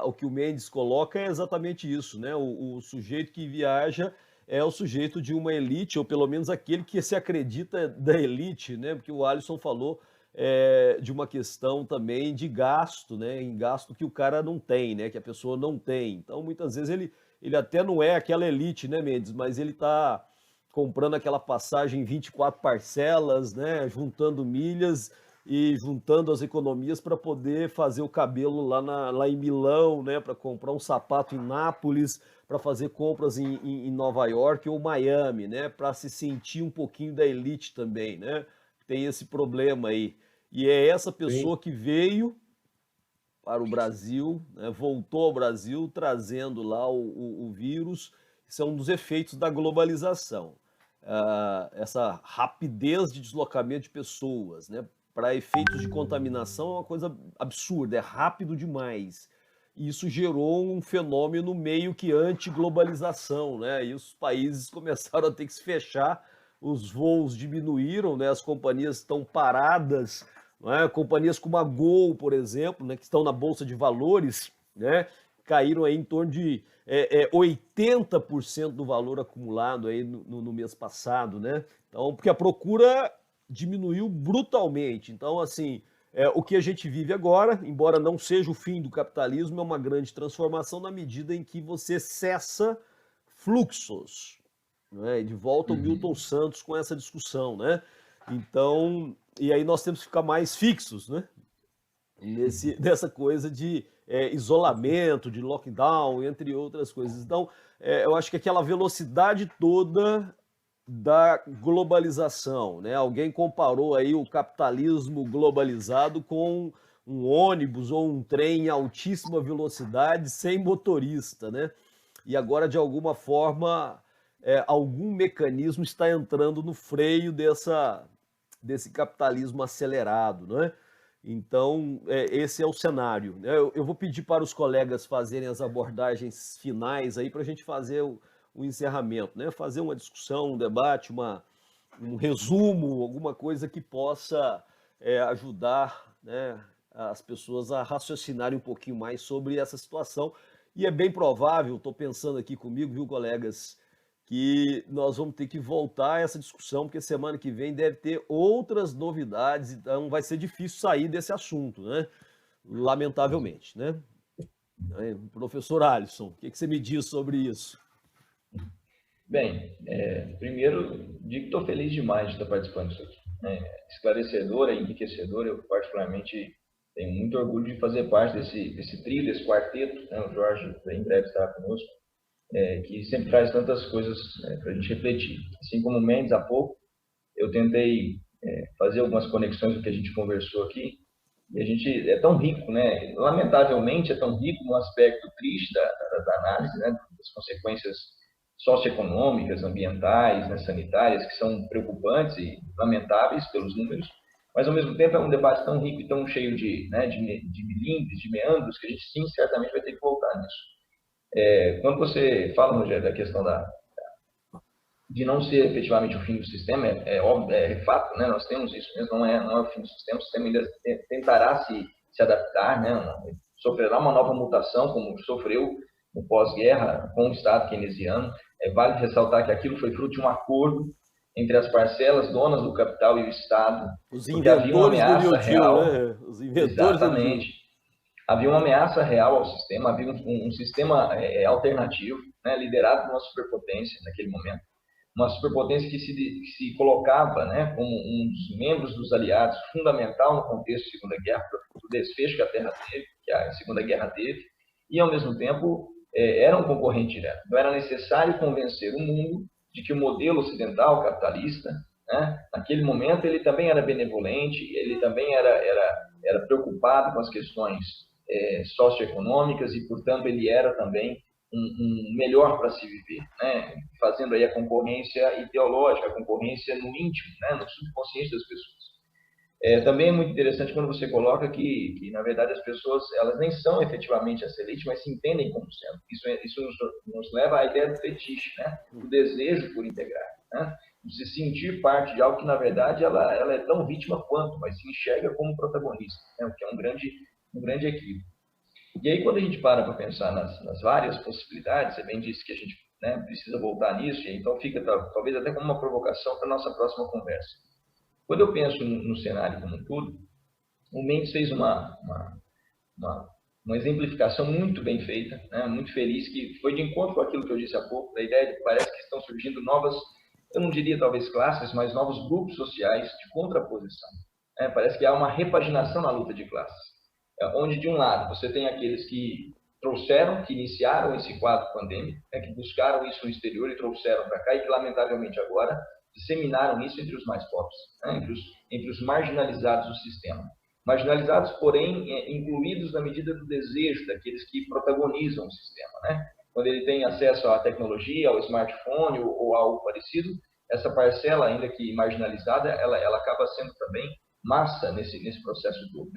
o que o Mendes coloca é exatamente isso, né? O sujeito que viaja, é o sujeito de uma elite, ou pelo menos aquele que se acredita da elite, né? Porque o Alisson falou de uma questão também de gasto, né? Em gasto que o cara não tem, né? Que a pessoa não tem. Então, muitas vezes ele até não é aquela elite, né, Mendes? Mas ele está comprando aquela passagem em 24 parcelas, né? Juntando milhas e juntando as economias para poder fazer o cabelo lá em Milão, né? Para comprar um sapato em Nápoles, para fazer compras em Nova York ou Miami, né? Para se sentir um pouquinho da elite também, né? Tem esse problema aí. E é essa Sim. pessoa que veio para o Brasil, né, voltou ao Brasil trazendo lá o vírus. Isso é um dos efeitos da globalização. Essa rapidez de deslocamento de pessoas, né, para efeitos de contaminação é uma coisa absurda, é rápido demais. E isso gerou um fenômeno meio que anti-globalização, né? E os países começaram a ter que se fechar, os voos diminuíram, né? As companhias estão paradas, né? Companhias como a Gol, por exemplo, né? Que estão na Bolsa de Valores, né? Caíram aí em torno de 80% do valor acumulado aí no mês passado, né? Então, porque a procura diminuiu brutalmente. Então, assim, o que a gente vive agora, embora não seja o fim do capitalismo, é uma grande transformação na medida em que você cessa fluxos, né? E de volta o Milton Santos com essa discussão, né? Então, e aí nós temos que ficar mais fixos, né? Nessa coisa de isolamento, de lockdown, entre outras coisas. Então, eu acho que aquela velocidade toda da globalização, né? Alguém comparou aí o capitalismo globalizado com um ônibus ou um trem em altíssima velocidade sem motorista, né? E agora, de alguma forma, algum mecanismo está entrando no freio desse capitalismo acelerado, né? Então, esse é o cenário. Eu vou pedir para os colegas fazerem as abordagens finais aí para a gente fazer o encerramento, né? Fazer uma discussão, um debate, um resumo, alguma coisa que possa ajudar, né, as pessoas a raciocinarem um pouquinho mais sobre essa situação. E é bem provável, estou pensando aqui comigo, viu, colegas, que nós vamos ter que voltar a essa discussão, porque semana que vem deve ter outras novidades, então vai ser difícil sair desse assunto, né? Lamentavelmente, né? Professor Alisson, o que você me diz sobre isso? Bem, primeiro, digo que estou feliz demais de estar participando disso aqui. Esclarecedor e enriquecedor, eu particularmente tenho muito orgulho de fazer parte desse trio, desse quarteto, né? O Jorge em breve estará conosco, que sempre traz tantas coisas para a gente refletir. Assim como o Mendes há pouco, eu tentei fazer algumas conexões do que a gente conversou aqui, e a gente é tão rico, né? Lamentavelmente é tão rico no aspecto triste da análise, né? Das consequências socioeconômicas, ambientais, né? Sanitárias, que são preocupantes e lamentáveis pelos números, mas ao mesmo tempo é um debate tão rico e tão cheio de milímetros, de meandros, que a gente sim, certamente vai ter que voltar nisso. Quando você fala, Rogério, da questão de não ser efetivamente o fim do sistema, óbvio, é fato, né? Nós temos isso mesmo, não é o fim do sistema, o sistema ainda tentará se adaptar, né? Sofrerá uma nova mutação, como sofreu no pós-guerra com o Estado keynesiano. Vale ressaltar que aquilo foi fruto de um acordo entre as parcelas donas do capital e o Estado, os porque havia uma ameaça do New Deal, real. né? Os inventores do New Deal. Havia uma ameaça real ao sistema, havia um sistema alternativo, né, liderado por uma superpotência naquele momento, uma superpotência que se colocava, né, como um dos membros dos aliados, fundamental no contexto da Segunda Guerra, do desfecho que a Terra teve, que a Segunda Guerra teve, e ao mesmo tempo era um concorrente direto. Então era necessário convencer o mundo de que o modelo ocidental capitalista, né, naquele momento ele também era benevolente, ele também era preocupado com as questões socioeconômicas e, portanto, ele era também um melhor para se viver, né? Fazendo aí a concorrência ideológica, a concorrência no íntimo, né? No subconsciente das pessoas. Também é muito interessante quando você coloca que, na verdade, as pessoas elas nem são efetivamente essa elite, mas se entendem como sendo. Isso nos leva à ideia do fetiche, né? Do desejo por integrar, né? De se sentir parte de algo que, na verdade, ela é tão vítima quanto, mas se enxerga como protagonista, né? O que é um grande equívoco. E aí, quando a gente para pensar nas várias possibilidades, você bem disse que a gente né, precisa voltar nisso, então fica talvez até como uma provocação para a nossa próxima conversa. Quando eu penso no cenário como um todo, o Mendes fez uma exemplificação muito bem feita, né, muito feliz, que foi de encontro com aquilo que eu disse há pouco, da ideia de que parece que estão surgindo novas, eu não diria talvez classes, mas novos grupos sociais de contraposição. Parece que há uma repaginação na luta de classes, onde de um lado você tem aqueles que trouxeram, que iniciaram esse quadro pandêmico, que buscaram isso no exterior e trouxeram para cá e que lamentavelmente agora disseminaram isso entre os mais pobres, entre os marginalizados do sistema. Marginalizados, porém, incluídos na medida do desejo daqueles que protagonizam o sistema, Quando ele tem acesso à tecnologia, ao smartphone ou algo parecido, essa parcela, ainda que marginalizada, ela acaba sendo também massa nesse processo todo,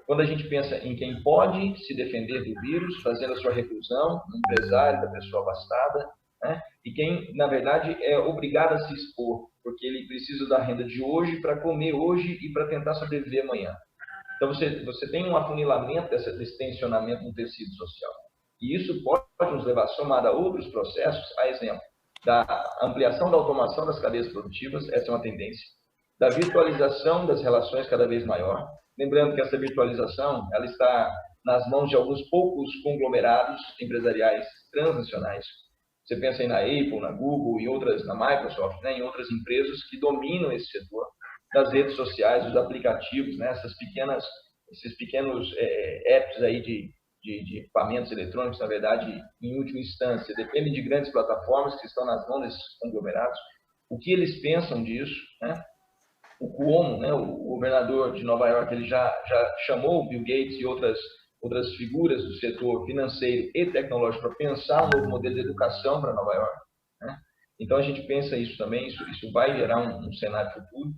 Quando a gente pensa em quem pode se defender do vírus, fazendo a sua reclusão, o empresário, da pessoa abastada, e quem, na verdade, é obrigado a se expor, porque ele precisa da renda de hoje para comer hoje e para tentar sobreviver amanhã. Então, você tem um afunilamento desse tensionamento no tecido social. E isso pode nos levar, somado a outros processos, a exemplo da ampliação da automação das cadeias produtivas, essa é uma tendência, da virtualização das relações cada vez maior. Lembrando que essa virtualização ela está nas mãos de alguns poucos conglomerados empresariais transnacionais. Você pensa aí na Apple, na Google e outras, na Microsoft, em outras empresas que dominam esse setor, das redes sociais, dos aplicativos, esses pequenos apps aí de equipamentos eletrônicos, na verdade, em última instância, dependem de grandes plataformas que estão nas mãos desses conglomerados. O que eles pensam disso, O Cuomo, o governador de Nova York, ele já chamou o Bill Gates e outras figuras do setor financeiro e tecnológico para pensar um novo modelo de educação para Nova York. Então, a gente pensa isso também, isso vai gerar um cenário futuro.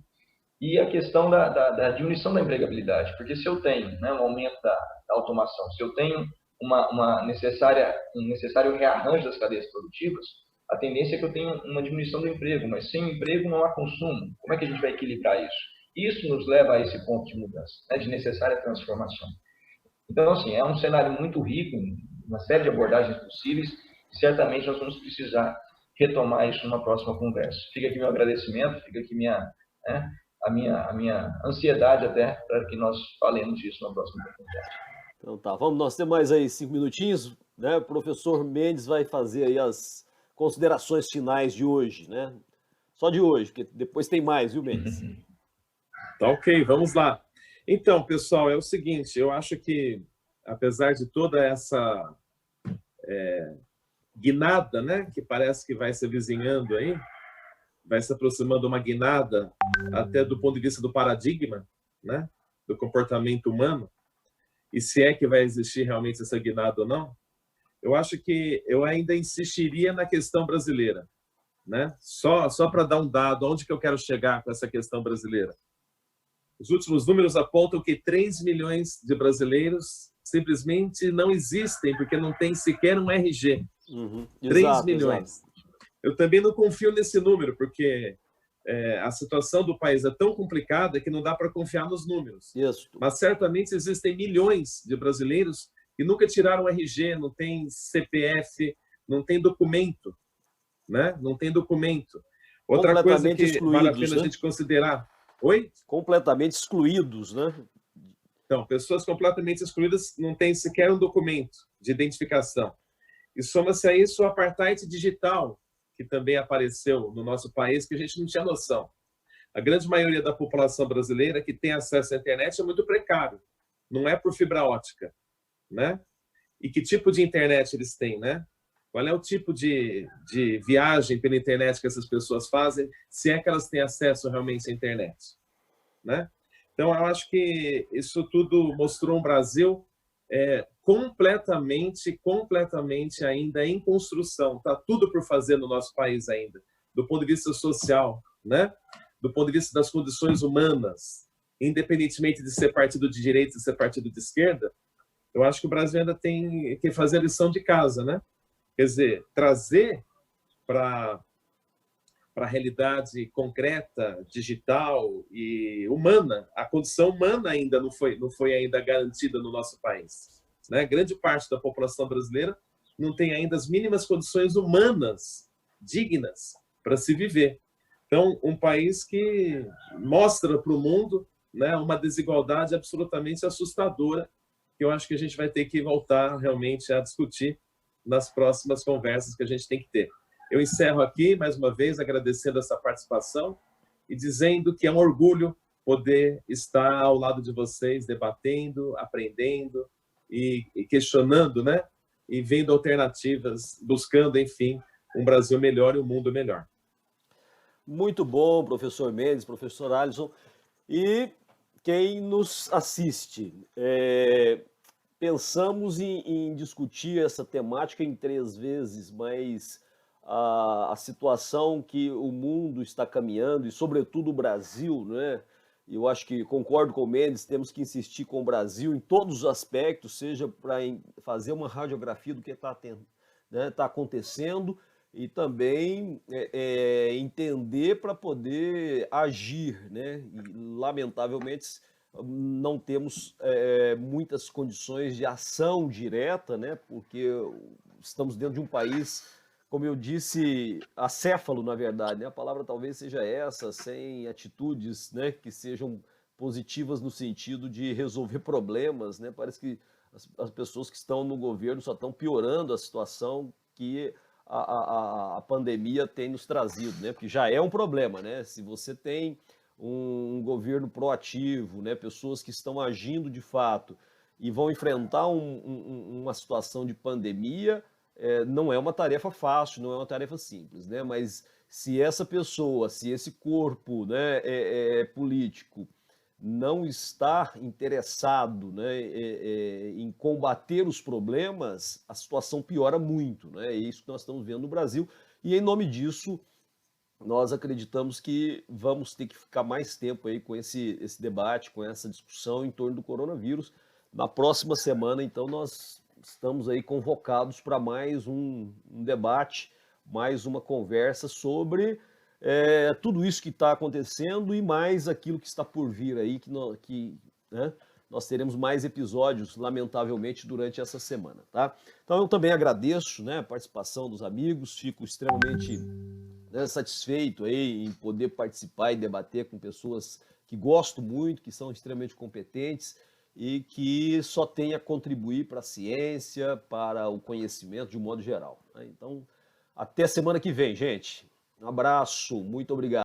E a questão da diminuição da empregabilidade, porque se eu tenho um aumento da automação, se eu tenho um necessário rearranjo das cadeias produtivas, a tendência é que eu tenha uma diminuição do emprego, mas sem emprego não há consumo. Como é que a gente vai equilibrar isso? Isso nos leva a esse ponto de mudança, de necessária transformação. Então, assim, é um cenário muito rico, uma série de abordagens possíveis, e certamente nós vamos precisar retomar isso numa próxima conversa. Fica aqui meu agradecimento, fica aqui a minha ansiedade até para que nós falemos disso na próxima oportunidade. Então tá, nós temos mais aí 5 minutinhos, O professor Mendes vai fazer aí as considerações finais de hoje, Só de hoje, porque depois tem mais, viu, Mendes? Tá ok, vamos lá. Então, pessoal, é o seguinte, eu acho que, apesar de toda essa guinada, que parece que vai se avizinhando aí, vai se aproximando uma guinada até do ponto de vista do paradigma, do comportamento humano, e se é que vai existir realmente essa guinada ou não, eu acho que eu ainda insistiria na questão brasileira, Só para dar um dado, onde que eu quero chegar com essa questão brasileira? Os últimos números apontam que 3 milhões de brasileiros simplesmente não existem, porque não tem sequer um RG. 3 milhões. Exato. Eu também não confio nesse número, porque a situação do país é tão complicada que não dá para confiar nos números. Isso. Mas certamente existem milhões de brasileiros que nunca tiraram RG, não tem CPF, não tem documento, Não tem documento. Outra coisa que vale a pena a gente considerar. Oi? Completamente excluídos, Então, pessoas completamente excluídas não têm sequer um documento de identificação. E soma-se a isso o apartheid digital, que também apareceu no nosso país, que a gente não tinha noção. A grande maioria da população brasileira que tem acesso à internet é muito precário. Não é por fibra ótica, E que tipo de internet eles têm, Qual é o tipo de viagem pela internet que essas pessoas fazem, se é que elas têm acesso realmente à internet, Então, eu acho que isso tudo mostrou um Brasil completamente ainda em construção. Está tudo por fazer no nosso país ainda, do ponto de vista social, do ponto de vista das condições humanas, independentemente de ser partido de direita e ser partido de esquerda. Eu acho que o Brasil ainda tem que fazer a lição de casa, Quer dizer, trazer para a realidade concreta, digital e humana, a condição humana ainda não foi ainda garantida no nosso país. Grande parte da população brasileira não tem ainda as mínimas condições humanas dignas para se viver. Então, um país que mostra para o mundo, né, uma desigualdade absolutamente assustadora, que eu acho que a gente vai ter que voltar realmente a discutir nas próximas conversas que a gente tem que ter. Eu encerro aqui, mais uma vez, agradecendo essa participação e dizendo que é um orgulho poder estar ao lado de vocês, debatendo, aprendendo e questionando, né? E vendo alternativas, buscando, enfim, um Brasil melhor e um mundo melhor. Muito bom, professor Mendes, professor Alisson. E quem nos assiste, pensamos em discutir essa temática em 3 vezes, mas a situação que o mundo está caminhando, e sobretudo o Brasil, né? Eu acho que concordo com o Mendes, temos que insistir com o Brasil em todos os aspectos, seja para fazer uma radiografia do que está acontecendo, e também entender para poder agir, né? E, lamentavelmente, não temos muitas condições de ação direta, né? Porque estamos dentro de um país, como eu disse, acéfalo, na verdade, né? A palavra talvez seja essa, sem atitudes, né, que sejam positivas no sentido de resolver problemas, né? Parece que as pessoas que estão no governo só estão piorando a situação que a pandemia tem nos trazido, né? Porque já é um problema, né? Se você tem um governo proativo, né? Pessoas que estão agindo de fato e vão enfrentar uma situação de pandemia, não é uma tarefa fácil, não é uma tarefa simples, né? Mas se essa pessoa, se esse corpo, né, político não está interessado, né, em combater os problemas, a situação piora muito, né? É isso que nós estamos vendo no Brasil. E em nome disso, nós acreditamos que vamos ter que ficar mais tempo aí com esse debate, com essa discussão em torno do coronavírus. Na próxima semana, então, nós estamos aí convocados para mais um debate, mais uma conversa sobre tudo isso que está acontecendo e mais aquilo que está por vir aí, né, nós teremos mais episódios, lamentavelmente, durante essa semana, tá? Então, eu também agradeço, né, a participação dos amigos, fico extremamente, né, satisfeito aí em poder participar e debater com pessoas que gosto muito, que são extremamente competentes e que só têm a contribuir para a ciência, para o conhecimento de um modo geral, né? Então, até semana que vem, gente. Um abraço, muito obrigado.